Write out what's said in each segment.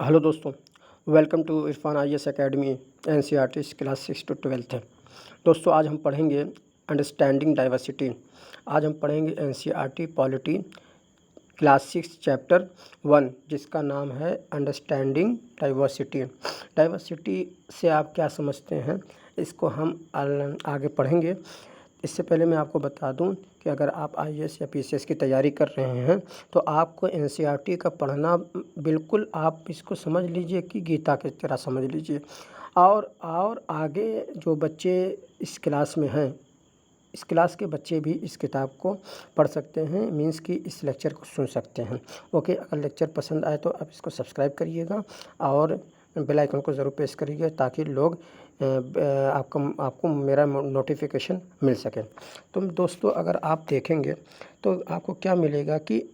Hello दोस्तों, welcome to Irfan IAS academy NCERT class 6 to 12 है। दोस्तों आज हम पढ़ेंगे अंडरस्टैंडिंग डाइवर्सिटी। आज हम पढ़ेंगे NCERT पॉलिटी क्लास 6 चैप्टर 1 जिसका नाम है अंडरस्टैंडिंग डाइवर्सिटी। डाइवर्सिटी से आप क्या समझते हैं, इसको हम आगे पढ़ेंगे। इससे पहले मैं आपको बता दूं कि अगर आप IAS या PCS की तैयारी कर रहे हैं तो आपको NCERT का पढ़ना बिल्कुल, आप इसको समझ लीजिए कि गीता की तरह समझ लीजिए। और आगे जो बच्चे इस क्लास में हैं, इस क्लास के बच्चे भी इस किताब को पढ़ सकते हैं, मीन्स कि इस लेक्चर को सुन सकते हैं। ओके, अगर लेक्चर पसंद आए तो आप इसको सब्सक्राइब करिएगा और बेल आइकन को ज़रूर प्रेस करिएगा ताकि लोग आपको मेरा नोटिफिकेशन मिल सके। तो दोस्तों अगर आप देखेंगे तो आपको क्या मिलेगा कि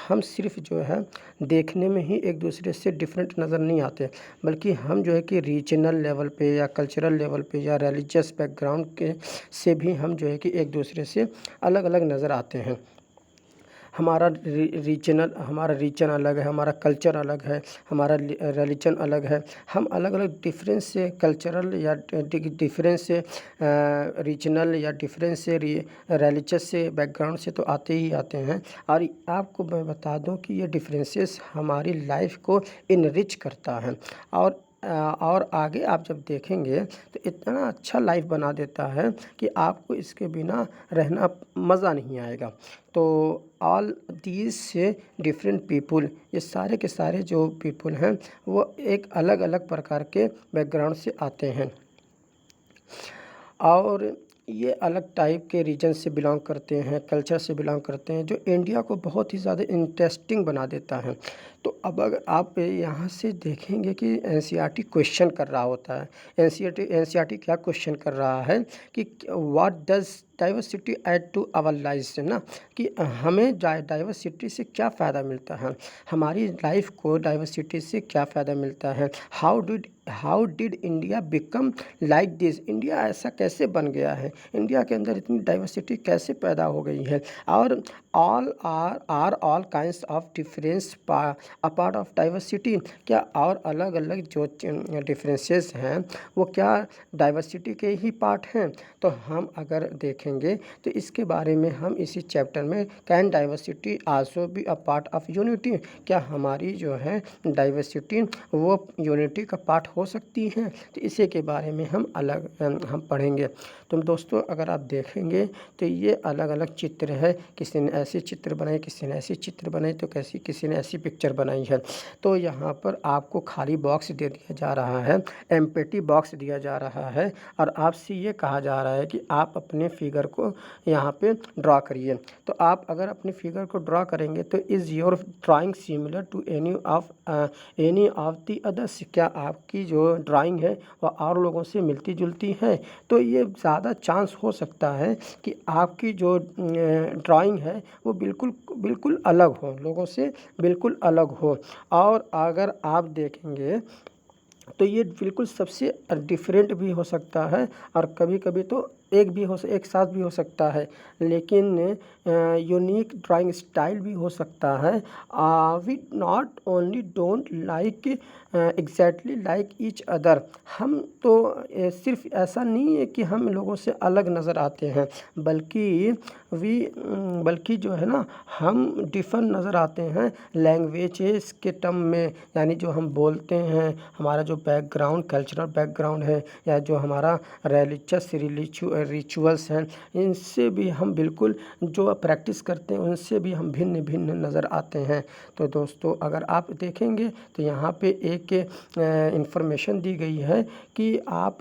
हम सिर्फ जो है देखने में ही एक दूसरे से डिफरेंट नज़र नहीं आते, बल्कि हम जो है कि रीजनल लेवल पे या कल्चरल लेवल पे या रिलीजियस बैकग्राउंड के से भी हम जो है कि एक दूसरे से अलग अलग नज़र आते हैं। हमारा रीजन अलग है, हमारा कल्चर अलग है, हमारा रिलीजन अलग है। हम अलग अलग डिफरेंस से कल्चरल या डिफरेंस से रीजनल या डिफरेंस से रिलीजियस से बैकग्राउंड से तो आते ही आते हैं। और आपको मैं बता दूं कि ये डिफरेंसेस हमारी लाइफ को इनरिच करता है और आगे आप जब देखेंगे तो इतना अच्छा लाइफ बना देता है कि आपको इसके बिना रहना मज़ा नहीं आएगा। तो ऑल दीज से डिफरेंट पीपुल, ये सारे के सारे जो पीपुल हैं वो एक अलग अलग प्रकार के बैकग्राउंड से आते हैं और ये अलग टाइप के रीजन से बिलोंग करते हैं, कल्चर से बिलोंग करते हैं, जो इंडिया को बहुत ही ज़्यादा इंटरेस्टिंग बना देता है। तो अब अगर आप यहाँ से देखेंगे कि NCERT क्वेश्चन कर रहा होता है, NCERT क्या क्वेश्चन कर रहा है कि what does diversity add to our life, ना कि हमें डाइवर्सिटी से क्या फ़ायदा मिलता है, हमारी लाइफ को डाइवर्सिटी से क्या फ़ायदा मिलता है। How did India become like this, India ऐसा कैसे बन गया है, इंडिया के अंदर इतनी डाइवर्सिटी कैसे पैदा हो गई है। और all kinds of difference a part of diversity, क्या और अलग अलग जो डिफरेंसेस हैं वो क्या डाइवर्सिटी के ही पार्ट हैं। तो हम अगर देखेंगे तो इसके बारे में हम इसी चैप्टर में can diversity also be a part of unity, क्या हमारी जो है डाइवर्सिटी वो यूनिटी का पार्ट हो सकती है। तो इसी के बारे में हम पढ़ेंगे। तो दोस्तों अगर आप देखेंगे तो ये अलग अलग चित्र है, किसी ने ऐसे चित्र बनाए, किसी ने ऐसे चित्र बनाए, तो किसी ने ऐसी पिक्चर बनाई है। तो यहाँ पर आपको खाली बॉक्स दे दिया जा रहा है, एम्प्टी बॉक्स दिया जा रहा है और आपसे ये कहा जा रहा है कि आप अपने फिगर को यहाँ पे ड्रा करिए। तो आप अगर अपने फिगर को ड्रा करेंगे तो is your drawing similar to any of the others, क्या आपकी जो ड्राइंग है वह और लोगों से मिलती जुलती है। तो ये ज़्यादा चांस हो सकता है कि आपकी जो ड्राइंग है वो बिल्कुल अलग हो, लोगों से बिल्कुल अलग हो। और अगर आप देखेंगे तो ये बिल्कुल सबसे डिफरेंट भी हो सकता है और कभी कभी तो एक साथ भी हो सकता है, लेकिन यूनिक ड्राइंग स्टाइल भी हो सकता है। We not only don't like exactly like each other, हम तो सिर्फ ऐसा नहीं है कि हम लोगों से अलग नज़र आते हैं, बल्कि जो है ना हम डिफरेंट नज़र आते हैं लैंग्वेजेस के टर्म में, यानी जो हम बोलते हैं, हमारा जो बैकग्राउंड कल्चरल बैकग्राउंड है या जो हमारा रिलीजियस रिचुअल्स हैं, इनसे भी हम बिल्कुल जो प्रैक्टिस करते हैं उनसे भी हम भिन्न भिन्न नज़र आते हैं। तो दोस्तों अगर आप देखेंगे तो यहाँ पे एक इंफॉर्मेशन दी गई है कि आप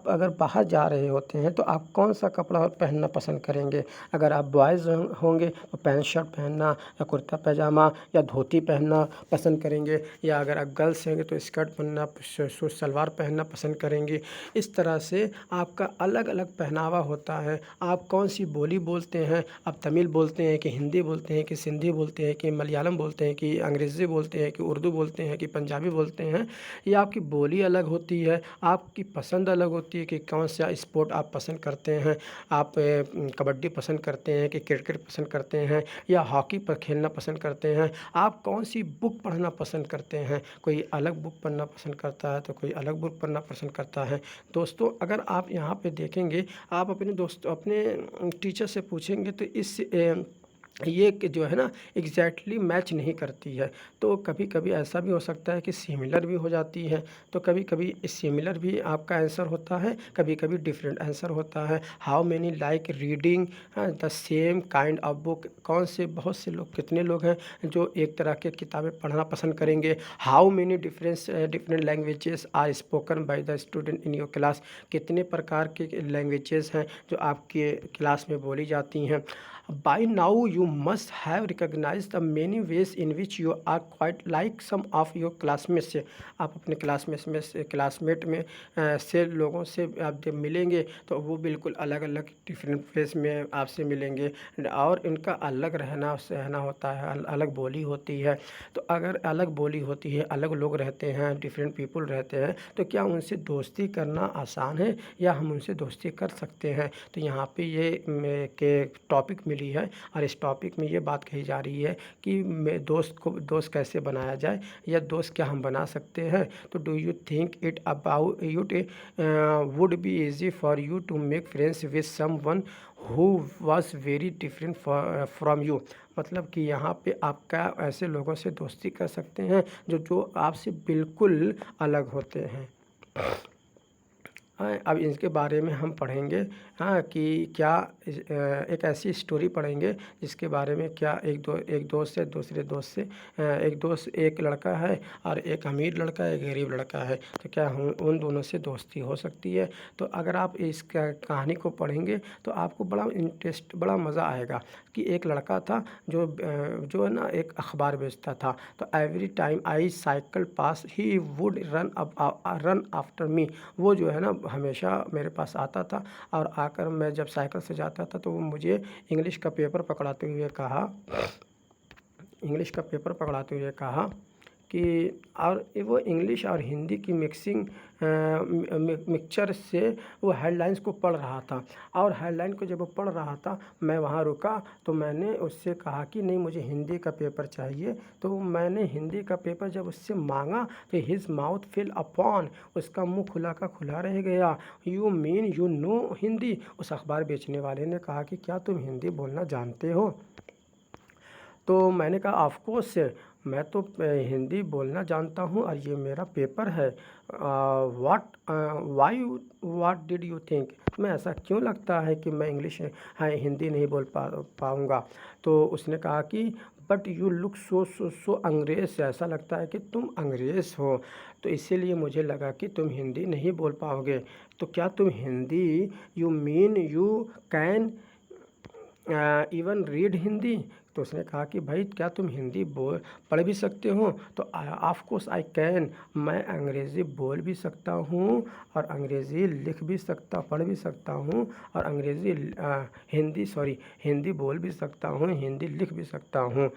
अगर बाहर जा रहे होते हैं तो आप कौन सा कपड़ा पहनना पसंद करेंगे। अगर आप बॉयज़ होंगे तो पैंट शर्ट पहनना या कुर्ता पैजामा या धोती पहनना पसंद करेंगे, या अगर आप गर्ल्स होंगे तो स्कर्ट पहनना, सूट सलवार पहनना पसंद करेंगे। इस तरह से आपका अलग अलग पहनावा होता है। आप कौन सी बोली बोलते हैं, आप तमिल बोलते हैं कि हिंदी बोलते हैं कि सिंधी बोलते हैं कि मलयालम बोलते हैं कि अंग्रेज़ी बोलते हैं कि उर्दू बोलते हैं कि पंजाबी बोलते हैं, ये आपकी बोली अलग होती है, आपकी पसंद अलग होती है कि कौन सा स्पोर्ट आप पसंद करते हैं। आप कबड्डी पसंद करते हैं कि क्रिकेट पसंद करते हैं या हॉकी पर खेलना पसंद करते हैं। आप कौन सी बुक पढ़ना पसंद करते हैं, कोई अलग बुक पढ़ना पसंद करता है तो कोई अलग बुक पढ़ना पसंद करता है। दोस्तों अगर आप यहाँ पे देखेंगे, आप अपने टीचर से पूछेंगे तो ये कि जो है ना एग्जैक्टली मैच नहीं करती है। तो कभी कभी ऐसा भी हो सकता है कि सिमिलर भी हो जाती है, तो कभी कभी सिमिलर भी आपका आंसर होता है, कभी कभी डिफरेंट आंसर होता है। How many like reading the same kind of book, कौन से बहुत से लोग, कितने लोग हैं जो एक तरह के किताबें पढ़ना पसंद करेंगे। How many different languages are spoken by the student in your class, कितने प्रकार के लैंग्वेजेस हैं जो आपके क्लास में बोली जाती हैं। By now you must have recognized the many ways in which you are quite like some of your classmates से, आप अपने क्लासमेट में से लोगों से आप जब मिलेंगे तो वो बिल्कुल अलग अलग डिफरेंट फेस में आपसे मिलेंगे और इनका अलग रहना सहना होता है, अलग बोली होती है। तो अगर अलग बोली होती है, अलग लोग रहते हैं, डिफरेंट पीपल रहते हैं, तो क्या उनसे दोस्ती करना आसान है या हम उनसे दोस्ती कर सकते हैं। तो यहाँ पे ये के टॉपिक मिली है और इस टॉपिक में ये बात कही जा रही है कि दोस्त कैसे बनाया जाए या दोस्त क्या हम बना सकते हैं। तो do you think it would be easy for you to make friends with someone who was very different from you, मतलब कि यहाँ पे आप क्या ऐसे लोगों से दोस्ती कर सकते हैं जो आपसे बिल्कुल अलग होते हैं। हाँ, अब इसके बारे में हम पढ़ेंगे। हाँ, कि क्या एक ऐसी स्टोरी पढ़ेंगे जिसके बारे में क्या एक दोस्त से दूसरे दोस्त से एक लड़का है और एक अमीर लड़का है, एक गरीब लड़का है, तो क्या उन दोनों से दोस्ती हो सकती है। तो अगर आप इस कहानी को पढ़ेंगे तो आपको बड़ा मज़ा आएगा कि एक लड़का था जो है ना एक अखबार बेचता था। तो every time I cycle pass he would run after me, वो जो है ना हमेशा मेरे पास आता था और आकर मैं जब साइकिल से जाता था तो वो मुझे इंग्लिश का पेपर पकड़ाते हुए कहा कि और वो इंग्लिश और हिंदी की मिक्सचर से वो हेडलाइंस को पढ़ रहा था और हेडलाइन को जब वो पढ़ रहा था मैं वहाँ रुका तो मैंने उससे कहा कि नहीं मुझे हिंदी का पेपर चाहिए। तो मैंने हिंदी का पेपर जब उससे मांगा तो हिज माउथ फिल अपॉन, उसका मुंह खुला का खुला रह गया। You mean you know Hindi, उस अखबार बेचने वाले ने कहा कि क्या तुम हिंदी बोलना जानते हो। तो मैंने कहा ऑफ कोर्स मैं तो हिंदी बोलना जानता हूँ और ये मेरा पेपर है। वाट डिड यू थिंक, मैं ऐसा क्यों लगता है कि मैं हिंदी नहीं बोल पाऊँगा। तो उसने कहा कि बट यू लुक सो अंग्रेज़, ऐसा लगता है कि तुम अंग्रेज़ हो, तो इसीलिए मुझे लगा कि तुम हिंदी नहीं बोल पाओगे। तो क्या तुम Hindi, you mean you can even read Hindi. तो उसने कहा कि भाई क्या तुम हिंदी पढ़ भी सकते हो। तो ऑफ कोर्स आई कैन, मैं अंग्रेज़ी बोल भी सकता हूँ और अंग्रेज़ी पढ़ भी सकता हूँ और हिंदी बोल भी सकता हूँ, हिंदी लिख भी सकता हूँ।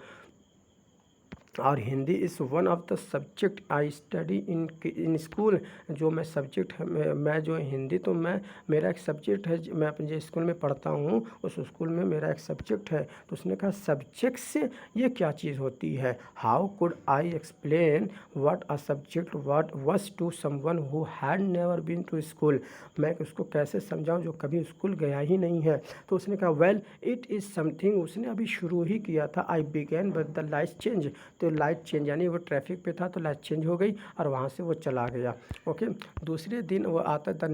और Hindi is one of the subject I study in school, जो मैं सब्जेक्ट है मैं जो हिंदी तो मेरा एक सब्जेक्ट है, मैं अपने जिस स्कूल में पढ़ता हूँ उस स्कूल में मेरा एक सब्जेक्ट है। तो उसने कहा सब्जेक्ट से ये क्या चीज़ होती है। How could I explain what a subject was to someone who had never been to school, मैं उसको कैसे समझाऊँ जो कभी स्कूल गया ही नहीं है। तो उसने कहा वेल इट इज़ समथिंग, उसने अभी शुरू ही किया था। आई began but the light change, तो लाइट चेंज यानी वो ट्रैफिक पे था तो लाइट चेंज हो गई और वहाँ से वो चला गया। ओके, दूसरे दिन वो आता, the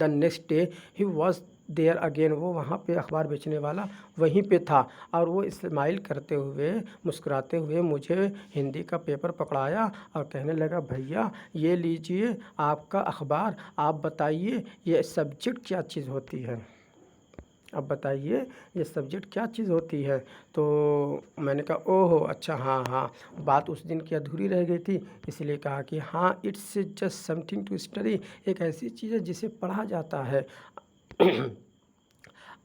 next day he was there again, वो वहाँ पे अखबार बेचने वाला वहीं पे था और वो स्माइल करते हुए मुस्कुराते हुए मुझे हिंदी का पेपर पकड़ाया और कहने लगा भैया ये लीजिए आपका अखबार, आप बताइए ये सब्जेक्ट क्या चीज़ होती है। अब बताइए ये सब्जेक्ट क्या चीज़ होती है। तो मैंने कहा ओहो अच्छा हाँ हाँ, बात उस दिन की अधूरी रह गई थी, इसलिए कहा कि हाँ it's just something to study, एक ऐसी चीज़ है जिसे पढ़ा जाता है।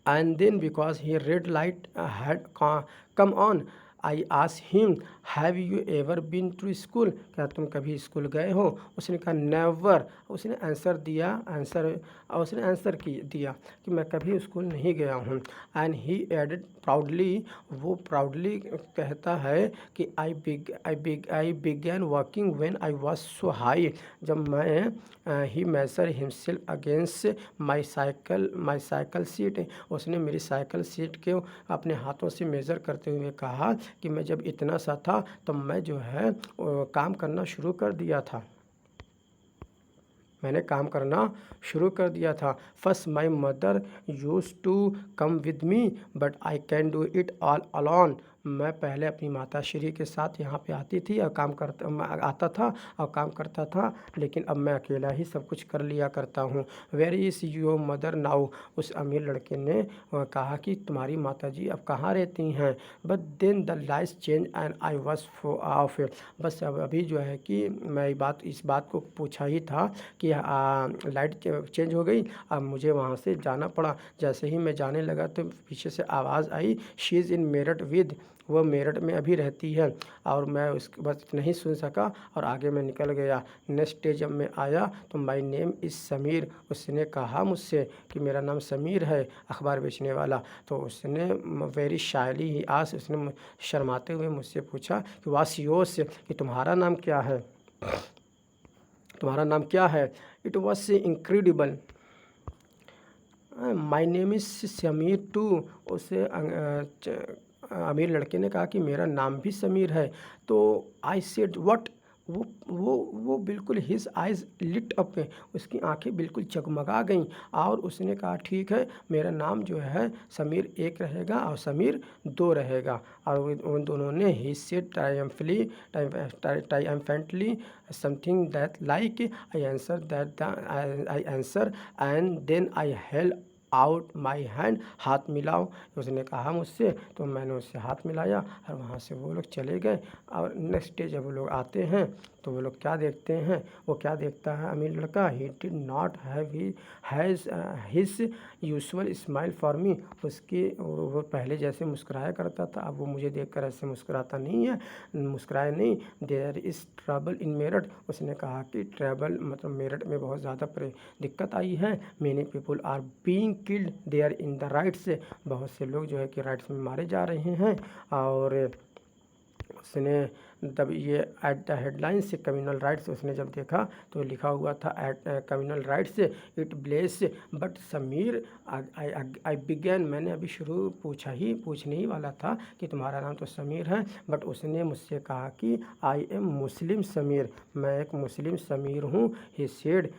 And then because he red light had come on, I asked him, have you ever been to school, क्या तुम कभी स्कूल गए हो। उसने कहा नेवर, उसने आंसर दिया, उसने आंसर दिया कि मैं कभी स्कूल नहीं गया हूँ। एंड ही एडेड प्राउडली, वो प्राउडली कहता है कि I began walking when I was so high, जब मैं he measure himself against my cycle seat, उसने मेरी साइकिल सीट के अपने हाथों से मेज़र करते हुए कहा कि मैं जब इतना सा था तो मैं जो है काम करना शुरू कर दिया था, मैंने काम करना शुरू कर दिया था। First my mother use to come with me but I can do it all alone, मैं पहले अपनी माताश्री के साथ यहाँ पे आती थी और आता था और काम करता था, लेकिन अब मैं अकेला ही सब कुछ कर लिया करता हूँ। Where is your mother now, उस अमीर लड़के ने कहा कि तुम्हारी माताजी अब कहाँ रहती हैं। But then the lights change and I was off, बस अब अभी जो है कि मैं इस बात को पूछा ही था कि लाइट चेंज हो गई, अब मुझे वहाँ से जाना पड़ा। जैसे ही मैं जाने लगा तो पीछे से आवाज़ आई, she is in Meerut with, वो मेरठ में अभी रहती है। और मैं उसके बस नहीं सुन सका और आगे मैं निकल गया। नेक्स्ट डे जब मैं आया तो माय नेम इज़ समीर, उसने कहा मुझसे कि मेरा नाम समीर है, अखबार बेचने वाला। तो उसने वेरी शायली ही आस, उसने शर्माते हुए मुझसे पूछा कि वास योर्स, कि तुम्हारा नाम क्या है, तुम्हारा नाम क्या है। It was incredible, my name is Samir too, उसे अमीर लड़के ने कहा कि मेरा नाम भी समीर है। तो आई सेड व्हाट, वो बिल्कुल हिज आइज़ लिट अप, उसकी आंखें बिल्कुल जगमगा गईं और उसने कहा ठीक है, मेरा नाम जो है समीर एक रहेगा और समीर दो रहेगा। और उन दोनों ने he said triumphantly something that like I answer and then I held out my hand, हाथ मिलाओ, उसने कहा मुझसे, तो मैंने उससे हाथ मिलाया और वहाँ से वो लोग चले गए। और नेक्स्ट डे जब वो लोग आते हैं तो वो लोग क्या देखते हैं, वो क्या देखता है अमीर लड़का, he did not has his usual smile for me, वो पहले जैसे मुस्कुराया करता था, अब वो मुझे देखकर ऐसे मुस्कुराता नहीं है, मुस्कुराए नहीं। There is trouble in Meerut, उसने कहा कि ट्रैवल मतलब मेरठ में बहुत ज़्यादा दिक्कत आई है। Many people are being killed there in the riots, बहुत से लोग जो है कि राइट्स में मारे जा रहे हैं। और उसने तब ये एट द हेडलाइन से कम्युनल राइट्स उसने जब देखा तो लिखा हुआ था at communal riots it blaze, but Samir I began, मैंने अभी पूछने ही वाला था कि तुम्हारा नाम तो समीर है, बट उसने मुझसे कहा कि आई एम मुस्लिम समीर, मैं एक मुस्लिम समीर हूँ। He said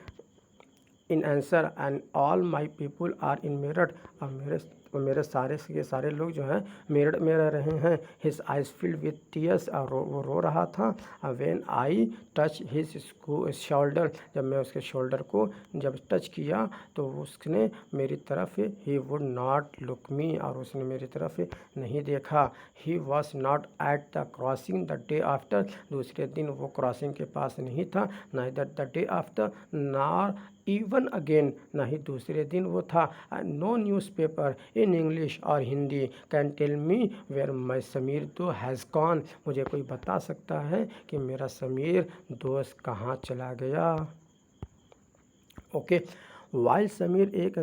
in answer and all my people are in Meerut, और मेरे सारे के सारे लोग जो हैं मेरठ में रह रहे हैं। His eyes field with tears, और वो रो रहा था। When I touch his shoulder, जब मैं उसके शोल्डर को जब टच किया तो उसने मेरी तरफ, ही वुड नॉट लुक मी, और उसने मेरी तरफ नहीं देखा। He was not at the crossing the day after, दूसरे दिन वो क्रॉसिंग के पास नहीं था, neither the day after nor even again, ना ही दूसरे दिन वो था। नो न्यूज़पेपर इन इंग्लिश और Hindi can tell me where my Sameer दो हैज़ गॉन, मुझे कोई बता सकता है कि मेरा समीर दोस्त कहाँ चला गया। ओके, वाइल समीर एक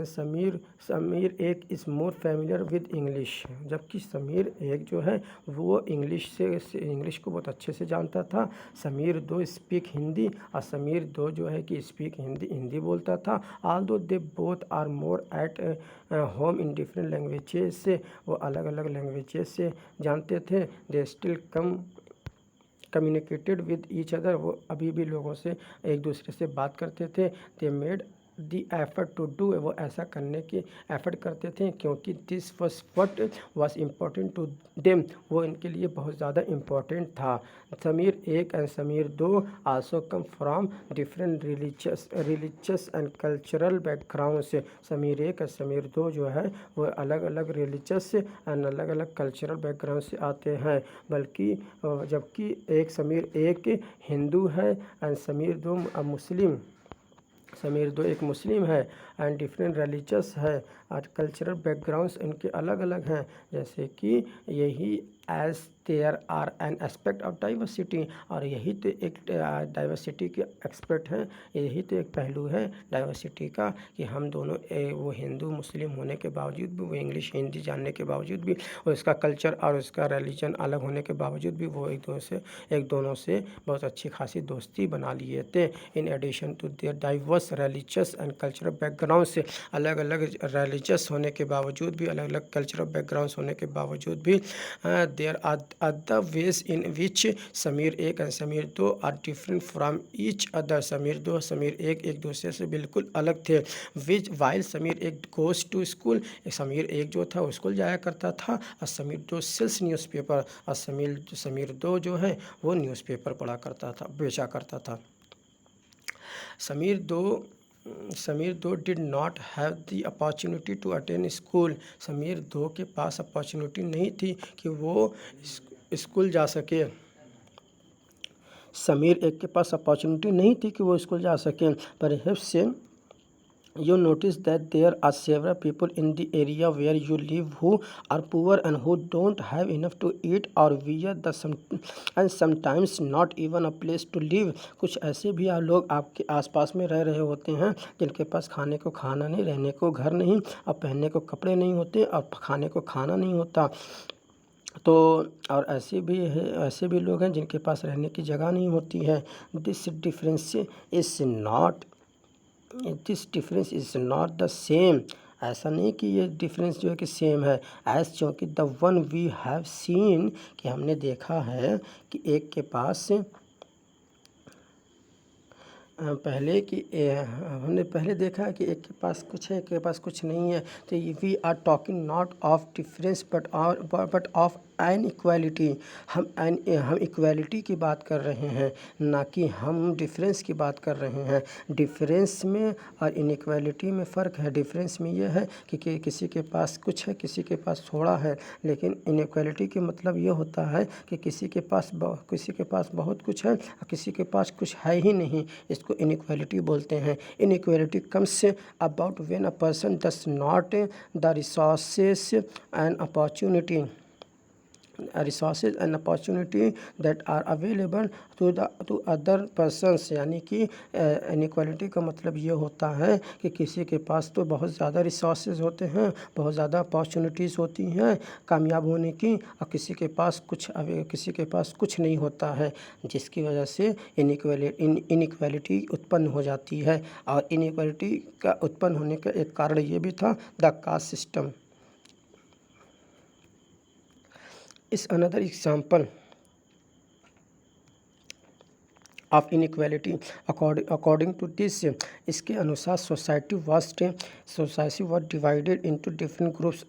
is more familiar with English, जबकि समीर एक जो है वो इंग्लिश को बहुत अच्छे से जानता था। समीर दो स्पीक हिंदी, और समीर दो जो है कि स्पीक हिंदी बोलता था। Although they both are more at home in different languages से, वो अलग अलग लैंग्वेजेस से जानते थे। They still communicated with each other, वो अभी भी लोगों से एक दूसरे से बात करते थे। They made the effort to do, वो ऐसा करने की एफर्ट करते थे क्योंकि this was what was important to them, वो इनके लिए बहुत ज़्यादा इम्पोर्टेंट था। समीर एक एंड समीर दो also come from different religious and cultural background से। समीर एक और समीर दो जो है वो अलग अलग रिलीजियस एंड अलग अलग कल्चरल बैकग्राउंड से आते हैं, बल्कि जबकि एक समीर एक हिंदू है एंड समीर दो मुस्लिम, समीर दो एक मुस्लिम है एंड डिफरेंट रिलीजियस है और कल्चरल बैकग्राउंड्स इनके अलग अलग हैं। जैसे कि यही as there are an aspect of diversity, और यही तो एक डाइवर्सिटी के एक्सपेक्ट हैं, यही तो एक पहलू है डाइवर्सिटी का कि हम दोनों वो हिंदू मुस्लिम होने के बावजूद भी, वो इंग्लिश हिंदी जानने के बावजूद भी, और उसका कल्चर और उसका रिलीजन अलग होने के बावजूद भी वो एक दोनों से बहुत अच्छी खासी दोस्ती बना लिए थे। In addition to their diverse religious and cultural background से, अलग अलग रिलीजियस होने के बावजूद भी, अलग अलग कल्चरल बैकग्राउंड्स होने के बावजूद भी there are other ways in which Sameer एक एंड समीर दो are different from each other. Sameer दो समीर एक दूसरे से बिल्कुल अलग थे। विच वाइल समीर एक गोज टू स्कूल, समीर एक जो था वो स्कूल जाया करता था और समीर दो सेल्स न्यूज़पेपर, और समीर दो जो है वो न्यूज़पेपर पढ़ा करता था, बेचा करता था। Samir Do did not have the opportunity to attend school, Samir Do के पास अपॉर्चुनिटी नहीं थी कि वो स्कूल जा सके। समीर एक के पास अपॉर्चुनिटी नहीं थी कि वो स्कूल जा सके। Perhaps you notice that there are several people in the area where you live who are poor and who don't have enough to eat or wear and sometimes not even a place to live। कुछ ऐसे भी लोग आपके आसपास में रह रहे होते हैं जिनके पास खाने को खाना नहीं, रहने को घर नहीं, और पहनने को कपड़े नहीं होते, और खाने को खाना नहीं होता। तो और ऐसे भी लोग हैं जिनके पास रहने की जगह नहीं होती है। This difference is not the same, ऐसा नहीं कि ये डिफरेंस जो है कि सेम है। एज क्योंकि the one we have seen, कि हमने देखा है कि एक के पास हमने पहले देखा है कि एक के पास कुछ है, एक के पास कुछ नहीं है। तो we are talking not of difference but of inequality, हम इक्वालिटी की बात कर रहे हैं, ना कि हम डिफरेंस की बात कर रहे हैं। डिफरेंस में और इनइक्वालिटी में फ़र्क है। डिफरेंस में यह है कि किसी के पास कुछ है, किसी के पास थोड़ा है, लेकिन इनइक्वालिटी के मतलब ये होता है कि किसी के पास बहुत कुछ है और किसी के पास कुछ है ही नहीं। इसको इनइक्वालिटी बोलते हैं। Inequality comes about when a person does not the resources and opportunity that are available to other persons. यानी कि इनइक्वालिटी का मतलब ये होता है कि किसी के पास तो बहुत ज़्यादा रिसोर्सेज होते हैं, बहुत ज़्यादा अपॉर्चुनिटीज़ होती हैं कामयाब होने की, और किसी के पास कुछ नहीं होता है, जिसकी वजह से इनइक्वालिटी उत्पन्न हो जाती है। और इनइक्वालिटी का उत्पन्न होने का एक कारण ये भी था, the caste system. is another example of inequality according to this। इसके अनुसार society was divided into different groups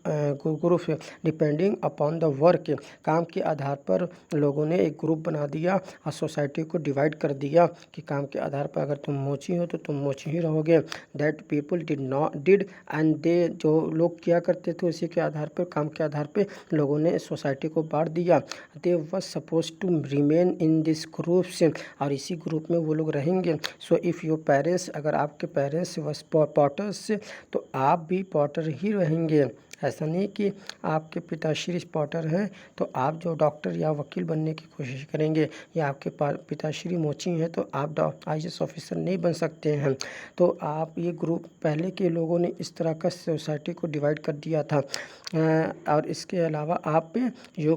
depending upon the work। काम के आधार पर लोगों ने एक ग्रुप बना दिया और सोसाइटी को डिवाइड कर दिया कि काम के आधार पर अगर तुम मोची हो तो तुम मोची ही रहोगे। That people did and they, जो लोग किया करते थे उसी के आधार पर, काम के आधार पर लोगों ने सोसाइटी को बांट दिया। They was suppose to remain in this groups, और इसी ग्रुप में वो लोग रहेंगे। सो इफ़ योर पेरेंट्स, अगर आपके पेरेंट्स वस पॉटर्स, तो आप भी पॉटर ही रहेंगे। ऐसा नहीं कि आपके पिताश्री पॉटर हैं तो आप जो डॉक्टर या वकील बनने की कोशिश करेंगे, या आपके पिताश्री मोची हैं तो आप IAS ऑफिसर नहीं बन सकते हैं। तो आप ये ग्रुप, पहले के लोगों ने इस तरह का सोसाइटी को डिवाइड कर दिया था। और इसके अलावा आप you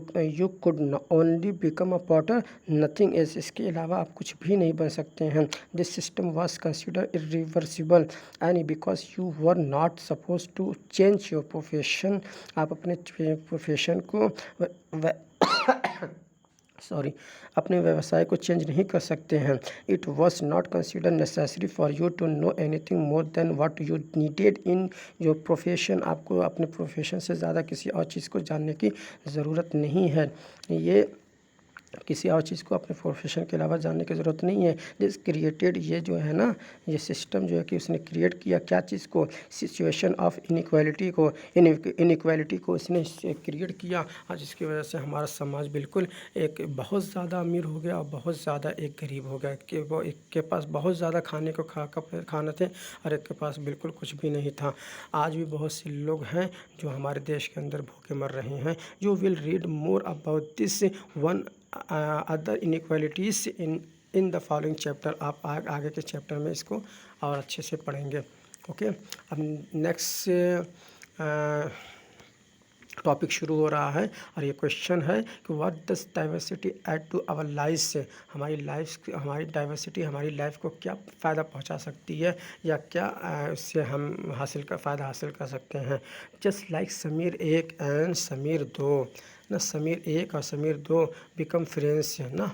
could only become a potter, nothing else. इसके अलावा आप कुछ भी नहीं बन सकते हैं। This system was consider irreversible and because you were not suppose to change your profession. आप अपने प्रोफेशन को सॉरी अपने व्यवसाय को चेंज नहीं कर सकते हैं। It was not consider necessary for you to know anything more than what you needed in your profession. आपको अपने प्रोफेशन से ज़्यादा किसी और चीज़ को जानने की ज़रूरत नहीं है। ये किसी और चीज़ को अपने प्रोफेशन के अलावा जानने की ज़रूरत नहीं है। दिस क्रिएटेड, ये जो है ना, ये सिस्टम जो है कि उसने क्रिएट किया क्या चीज़ को, सिचुएशन ऑफ इनइक्वालिटी को, इनइक्वालिटी को उसने क्रिएट किया, और जिसकी वजह से हमारा समाज बिल्कुल एक बहुत ज़्यादा अमीर हो गया और बहुत ज़्यादा एक गरीब हो गया, कि वो एक के पास बहुत ज़्यादा खाने को खाना थे और एक के पास बिल्कुल कुछ भी नहीं था। आज भी बहुत से लोग हैं जो हमारे देश के अंदर भूखे मर रहे हैं। You will read more about this one other inequalities in the following chapter. आप आगे के चैप्टर में इसको और अच्छे से पढ़ेंगे। ओके, अब नेक्स्ट टॉपिक शुरू हो रहा है और ये क्वेश्चन है कि what does diversity add to our life से, हमारी डाइवर्सिटी हमारी लाइफ को क्या फ़ायदा पहुंचा सकती है, या क्या उससे हम फ़ायदा हासिल कर सकते हैं। जस्ट लाइक समीर एक एंड समीर दो ना, समीर एक और समीर दो बिकम फ्रेंड्स ना।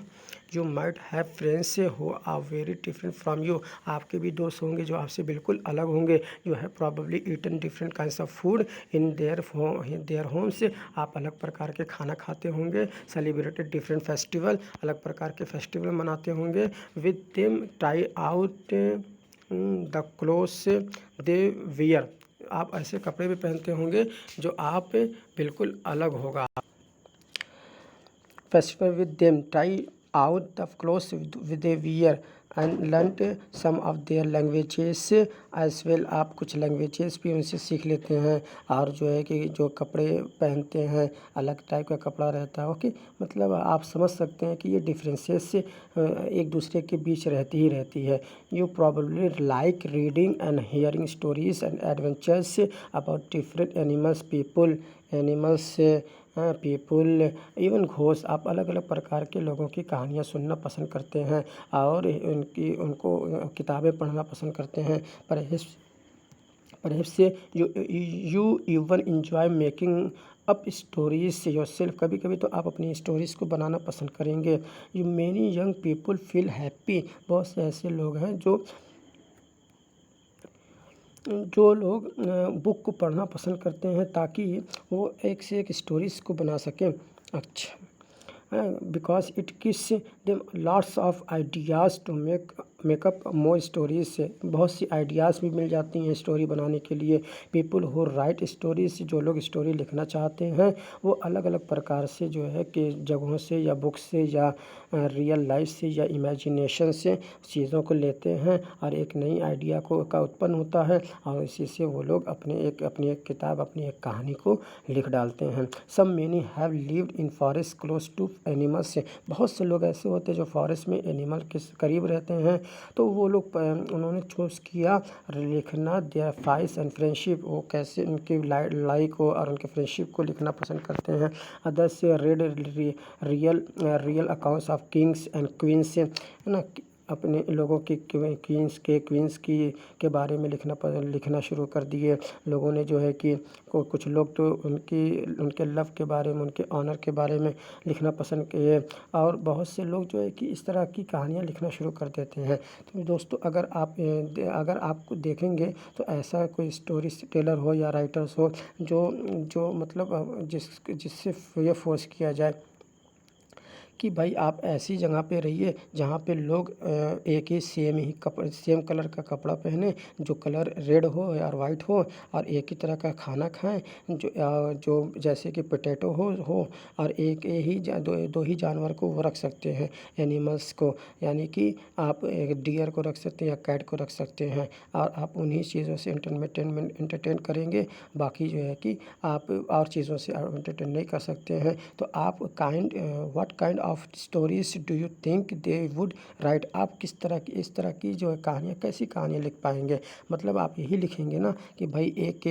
You might have friends who are very different from you. आपके भी दोस्त होंगे जो आपसे बिल्कुल अलग होंगे। You have probably eaten different kinds of food in their homes. आप अलग प्रकार के खाना खाते होंगे। सेलिब्रेटेड डिफरेंट फेस्टिवल, अलग प्रकार के फेस्टिवल मनाते होंगे। With them try out the clothes they wear. आप ऐसे कपड़े भी पहनते होंगे जो आप बिल्कुल अलग होगा। Festival with them, try out the clothes they wear and learn some of their languages as well. आप कुछ लैंग्वेजेस भी उनसे सीख लेते हैं, और जो है कि जो कपड़े पहनते हैं अलग टाइप का कपड़ा रहता है। ओके, मतलब आप समझ सकते हैं कि ये डिफरेंसेस एक दूसरे के बीच रहती ही रहती है। You probably like reading and hearing stories and adventures about different animals people even ghost. आप अलग अलग प्रकार के लोगों की कहानियाँ सुनना पसंद करते हैं और उनको किताबें पढ़ना पसंद करते हैं। Perhaps you even enjoy making up stories yourself. कभी कभी तो आप अपनी स्टोरीज़ को बनाना पसंद करेंगे। You many young people feel happy. बहुत से ऐसे लोग हैं जो लोग बुक को पढ़ना पसंद करते हैं ताकि वो एक से एक स्टोरीज़ को बना सकें। अच्छा, because it gives them lots of ideas to make up more stories. से बहुत सी आइडियाज़ भी मिल जाती हैं स्टोरी बनाने के लिए। पीपल हु राइट स्टोरीज, जो लोग स्टोरी लिखना चाहते हैं वो अलग अलग प्रकार से जो है कि जगहों से या बुक से या रियल लाइफ से या इमेजिनेशन से चीज़ों को लेते हैं और एक नई आइडिया का उत्पन्न होता है, और इसी से वो लोग अपनी एक किताब, अपनी एक कहानी को लिख डालते हैं। Some many have lived in forest close to animals. बहुत से लोग ऐसे होते हैं जो फॉरेस्ट में एनिमल के करीब रहते हैं, तो वो लोग उन्होंने चूज़ किया लिखना देयर फाइट्स एंड फ्रेंडशिप। वो कैसे उनकी लड़ाई को और उनके फ्रेंडशिप को लिखना पसंद करते हैं। Others red real accounts of Kings and queen's, है ना, अपने लोगों की क्वींस के बारे में लिखना शुरू कर दिए लोगों ने। जो है कि कुछ लोग तो उनके लव के बारे में, उनके ऑनर के बारे में लिखना पसंद किए, और बहुत से लोग जो है कि इस तरह की कहानियाँ लिखना शुरू कर देते हैं। तो दोस्तों, अगर आपको देखेंगे तो ऐसा कोई स्टोरी टेलर हो या राइटर्स हो जो मतलब जिससे ये फोर्स किया जाए कि भाई आप ऐसी जगह पे रहिए जहाँ पे लोग एक ही सेम कलर का कपड़ा पहने, जो कलर रेड हो या वाइट हो, और एक ही तरह का खाना खाएं, जो जैसे कि पोटैटो हो और एक ही दो ही जानवर को वो रख सकते हैं, एनिमल्स को, यानी कि आप एक डियर को रख सकते हैं या कैट को रख सकते हैं, और आप उन्हीं चीज़ों से इंटरटेन करेंगे। बाकी जो है कि आप और चीज़ों से इंटरटेन नहीं कर सकते हैं। तो आप what kind of stories do you think they would write. आप इस तरह की जो है कहानियाँ, कैसी कहानियाँ लिख पाएंगे। मतलब आप यही लिखेंगे ना कि भाई एक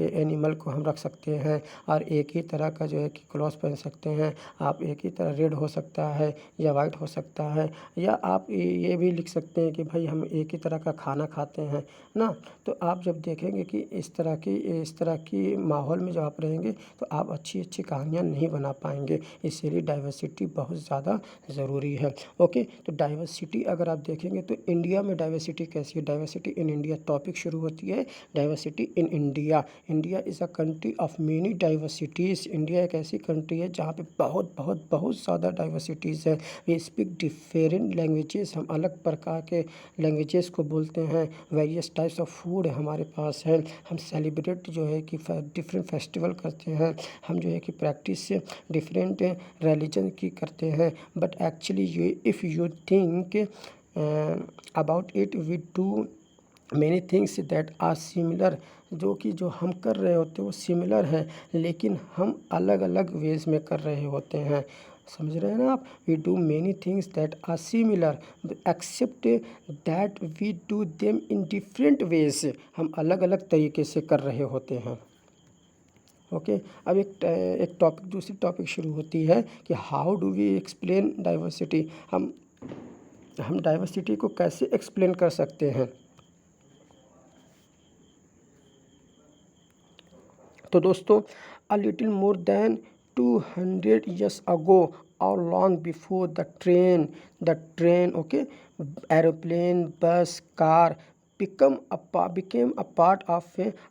एनिमल को हम रख सकते हैं और एक ही तरह का जो है कि क्लॉथ पहन सकते हैं। आप एक ही तरह रेड हो सकता है या वाइट हो सकता है, या आप ये भी लिख सकते हैं कि भाई हम एक ही तरह का खाना खाते हैं ना। तो आप जब देखेंगे कि इस तरह की माहौल में जब आप रहेंगे तो आप अच्छी कहानियाँ नहीं बना पाएंगे। इसीलिए डाइवर्सिटी बहुत ज़्यादा ज़रूरी है। ओके, तो डाइवर्सिटी अगर आप देखेंगे तो इंडिया में डाइवर्सिटी कैसी है, डाइवर्सिटी इन इंडिया टॉपिक शुरू होती है diversity in India. India is a country of many diversities. India एक ऐसी कंट्री है जहाँ पे बहुत बहुत बहुत ज़्यादा डाइवर्सिटीज़ है। वी स्पीक डिफरेंट लैंग्वेजेस, हम अलग प्रकार के लैंग्वेजेस को बोलते हैं। वेरियस टाइप्स ऑफ फूड हमारे पास है। हम सेलिब्रेट जो है कि डिफरेंट फेस्टिवल करते हैं। हम जो है कि प्रैक्टिस डिफरेंट रिलीजन की करते हैं। But actually you if you think about it, we do many things that are similar. जो हम कर रहे होते हैं वो सिमिलर है, लेकिन हम अलग अलग वेज में कर रहे होते हैं। समझ रहे हैं ना आप? We do many things that are similar except that we do them in different ways. हम अलग अलग तरीके से कर रहे होते हैं। ओके, अब एक टॉपिक दूसरी टॉपिक शुरू होती है कि how do we explain diversity. हम डाइवर्सिटी को कैसे एक्सप्लेन कर सकते हैं। तो दोस्तों, a little more than 200 years ago or long before the train, okay, aeroplane, bus, car became a part of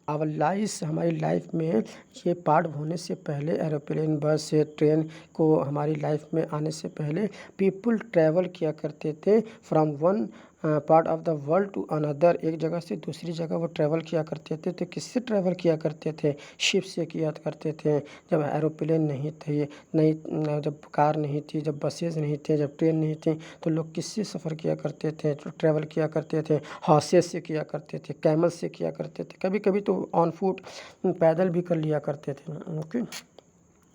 our lives। हमारी लाइफ में ये पार्ट होने से पहले, एरोप्लेन, बस, ट्रेन को हमारी लाइफ में आने से पहले पीपल ट्रैवल किया करते थे from one part of the world to another. एक जगह से दूसरी जगह वो ट्रैवल किया करते थे। तो किससे ट्रैवल किया करते थे? शिप से किया करते थे। जब एरोप्लेन नहीं थे, जब कार नहीं थी, जब बसेज नहीं थे, जब ट्रेन नहीं थी, तो लोग किससे सफ़र किया करते थे, तो ट्रैवल किया करते थे? हॉर्सेस से किया करते थे, कैमल से किया करते थे, कभी कभी तो ऑन फुट पैदल भी कर लिया करते थे। Okay,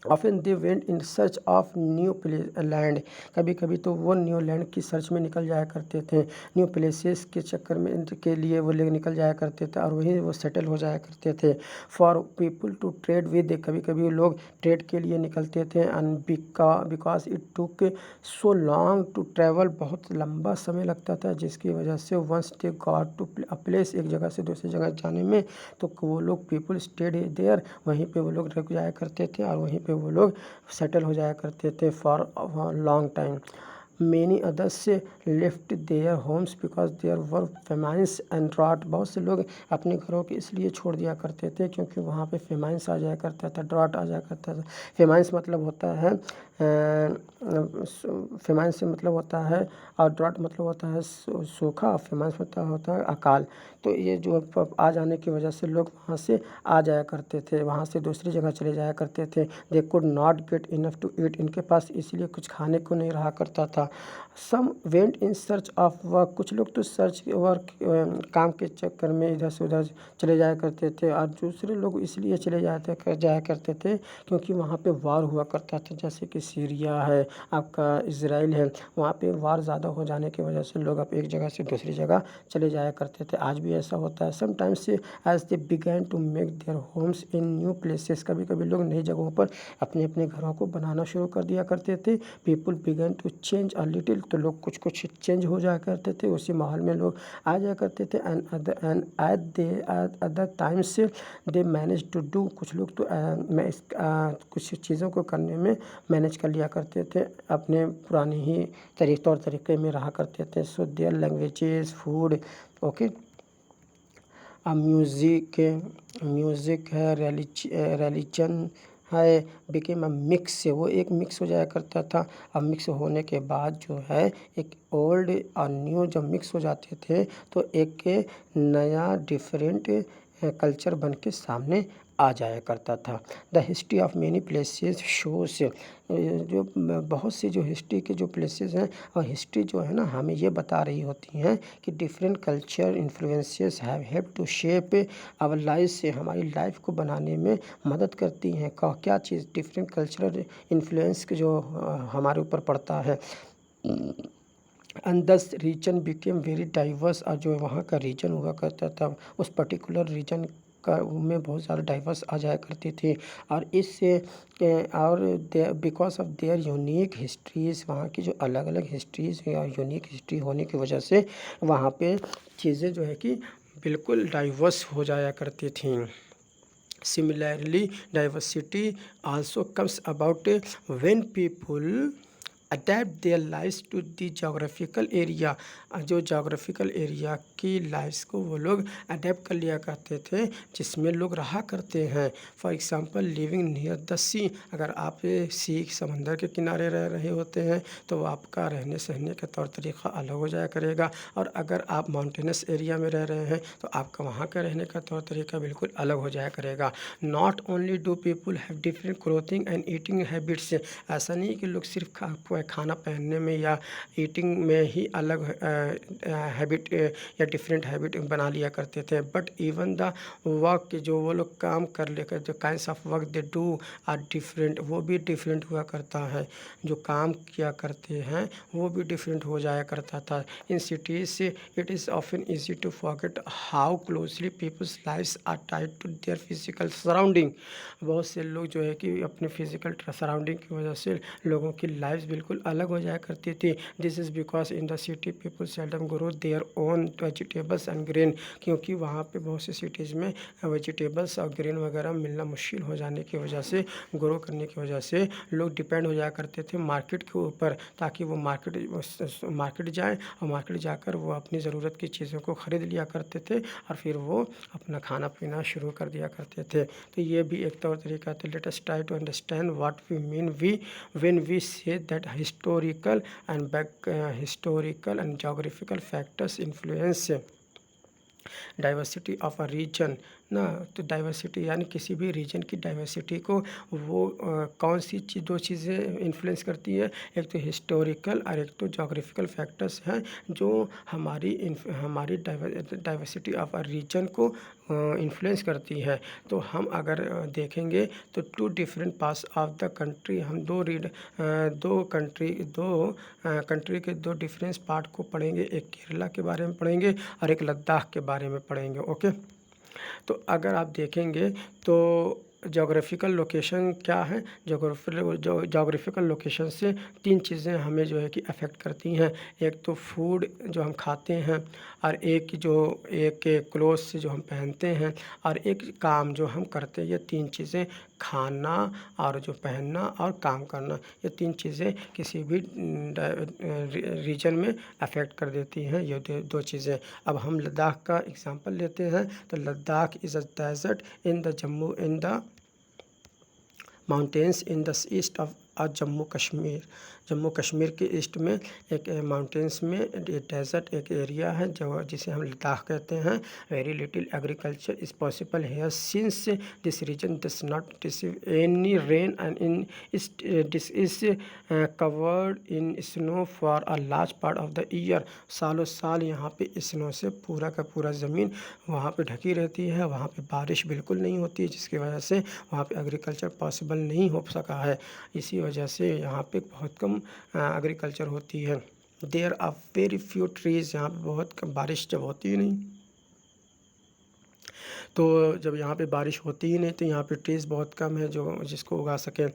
often they went in search of new land. कभी कभी तो वो न्यू लैंड की सर्च में निकल जाया करते थे। न्यू प्लेसेस के चक्कर में के लिए वो लोग निकल जाया करते थे और वहीं वो सेटल हो जाया करते थे। For people to trade with, कभी कभी लोग ट्रेड के लिए निकलते थे। And because it took so long to travel, बहुत लंबा समय लगता था, जिसकी वजह से once they got to a place, एक जगह से दूसरी जगह जाने में, तो वो लोग पीपल स्टेड देयर, वहीं पे वो लोग रुक जाया करते थे और वहीं पे वो लोग सेटल हो जाया करते थे for long time. Many others left their homes because there were famines and drought. बहुत से लोग अपने घरों को इसलिए छोड़ दिया करते थे क्योंकि वहाँ पे फेमाइंस आ जाया करता था, ड्रॉट आ जाया करता था। फेमाइंस मतलब होता है फेमाइंस से मतलब होता है, और ड्रॉट मतलब होता है सूखा, फेमाइंस मतलब होता है अकाल। तो ये जो आ जाने की वजह से लोग वहाँ से आ जाया करते थे, वहाँ से दूसरी जगह चले जाया करते थे। They could not get enough to eat, इनके पास इसलिए कुछ खाने को नहीं रहा करता था। Some went in search of work, कुछ लोग तो सर्च वर्क काम के चक्कर में इधर से उधर चले जाया करते थे, और दूसरे लोग इसलिए चले जाया करते थे क्योंकि वहाँ पे वार हुआ करता था। जैसे कि सीरिया है, आपका इजराइल है, वहाँ पे वार ज़्यादा हो जाने की वजह से लोग अब एक जगह से दूसरी जगह चले जाया करते थे। आज भी ऐसा होता है। Sometimes as they began to make their homes in new places, कभी कभी लोग नई जगहों पर अपने अपने घरों को बनाना शुरू कर दिया करते थे। People began to change a little, तो लोग कुछ कुछ चेंज हो जाया करते थे, उसी माहौल में लोग आ जाया करते थे। And at other times they manage to do, कुछ लोग तो कुछ चीज़ों को करने में मैनेज कर लिया करते थे, अपने पुराने ही तौर तरीके में रहा करते थे। So their languages, food, okay, music है, रिलीजन है, बिकेम अ मिक्स, वो एक मिक्स हो जाया करता था। अब मिक्स होने के बाद जो है एक ओल्ड और न्यू जब मिक्स हो जाते थे तो एक नया डिफरेंट कल्चर बन के सामने आ जाया करता था। The history of many places shows, जो बहुत सी जो हिस्ट्री के जो प्लेसेस हैं, और हिस्ट्री जो है ना हमें ये बता रही होती हैं कि different culture influences have help to shape our life, से हमारी लाइफ को बनाने में मदद करती हैं। क्या चीज़? डिफरेंट कल्चरल इन्फ्लुएंस के जो हमारे ऊपर पड़ता है। एंड दस रीजन बिकेम वेरी डाइवर्स, और जो वहाँ का रीजन हुआ करता था उस पर्टिकुलर रीजन का में बहुत ज़्यादा डाइवर्स आ जाया करती थी। और इससे और because of their unique histories, वहाँ की जो अलग अलग हिस्ट्रीज़ या यूनिक हिस्ट्री होने की वजह से वहाँ पे चीज़ें जो है कि बिल्कुल डाइवर्स हो जाया करती थी। Similarly, diversity also comes about when people adapt their lives to the geographical area। जो geographical area की लाइफ्स को वो लोग अडेप्ट कर लिया करते थे जिसमें लोग रहा करते हैं। For example living near the sea, अगर आप सी समंदर के किनारे रह रहे होते हैं तो आपका रहने सहने का तौर तरीक़ा अलग हो जाया करेगा, और अगर आप माउंटेनस एरिया में रह रहे हैं तो आपका वहाँ का रहने का तौर तरीक़ा बिल्कुल अलग हो जाया करेगा। Not only do people have different clothing and eating habits, ऐसा नहीं कि लोग सिर्फ खाना पहनने में या ईटिंग में ही अलग हैबिट या डिफरेंट हैबिट बना लिया करते थे, बट इवन द वर्क जो वो लोग काम कर लेकर जो kinds of work they do are different, वो भी डिफरेंट हुआ करता है। जो काम किया करते हैं वो भी डिफरेंट हो जाया करता था। In cities it is often easy to forget how closely people's lives are tied to their physical surrounding. बहुत से लोग जो है कि अपने फिजिकल सराउंडिंग की वजह से लोगों की लाइफ्स बिल्कुल अलग हो जाया करती थी। This is because in the city people seldom grow their own vegetables and grain, क्योंकि वहाँ पे बहुत सी सिटीज़ में वेजिटेबल्स और ग्रेन वगैरह मिलना मुश्किल हो जाने की वजह से, ग्रो करने की वजह से लोग डिपेंड हो जाया करते थे मार्केट के ऊपर, ताकि वो मार्केट जाएँ और मार्केट जाकर वो अपनी ज़रूरत की चीज़ों को ख़रीद लिया करते थे और फिर वो अपना खाना पीना शुरू कर दिया करते थे। तो ये भी एक तौर तरीका था। Let us try to understand what we mean when we say that historical and geographical factors influence diversity of a region ना। तो डाइवर्सिटी यानी किसी भी रीजन की डाइवर्सिटी को वो कौन सी दो चीज़ें इन्फ्लुएंस करती है, एक तो हिस्टोरिकल और एक तो जोग्राफिकल फैक्टर्स हैं जो हमारी डाइवर्सिटी ऑफ अ रीजन को इन्फ्लुएंस करती है। तो हम अगर देखेंगे तो two different parts of the country, हम दो कंट्री के दो डिफरेंस पार्ट को पढ़ेंगे, एक केरला के बारे में पढ़ेंगे और एक लद्दाख के बारे में पढ़ेंगे। ओके, तो अगर आप देखेंगे तो जोग्राफिकल लोकेशन क्या है, जोग्राफिकल लोकेशन से तीन चीज़ें हमें जो है कि अफेक्ट करती हैं। एक तो फूड जो हम खाते हैं, और एक क्लोथ्स जो हम पहनते हैं, और एक काम जो हम करते हैं। ये तीन चीज़ें, खाना और जो पहनना और काम करना, ये तीन चीज़ें किसी भी रीजन में अफेक्ट कर देती हैं, ये दो चीज़ें। अब हम लद्दाख का एग्जांपल लेते हैं तो Ladakh is a desert in the mountains in the east of Jammu Kashmir के ईस्ट में एक माउंटेन्स में डेजर्ट एक एरिया है जो जिसे हम लद्दाख कहते हैं। Very little agriculture is possible here since this region does not receive any rain and this is covered in snow for a large part of the year. सालों साल यहाँ पे स्नो से पूरा का पूरा ज़मीन वहाँ पे ढकी रहती है, वहाँ पे बारिश बिल्कुल नहीं होती है, जिसकी वजह से वहाँ पे एग्रीकल्चर पॉसिबल नहीं हो सका है। इसी वजह से यहाँ पे बहुत कम एग्रीकल्चर होती है। There are very few trees, यहाँ पे बहुत कम, बारिश जब होती ही नहीं, तो जब यहाँ पे बारिश होती ही नहीं तो यहाँ पे ट्रीज़ बहुत कम है जो जिसको उगा सके।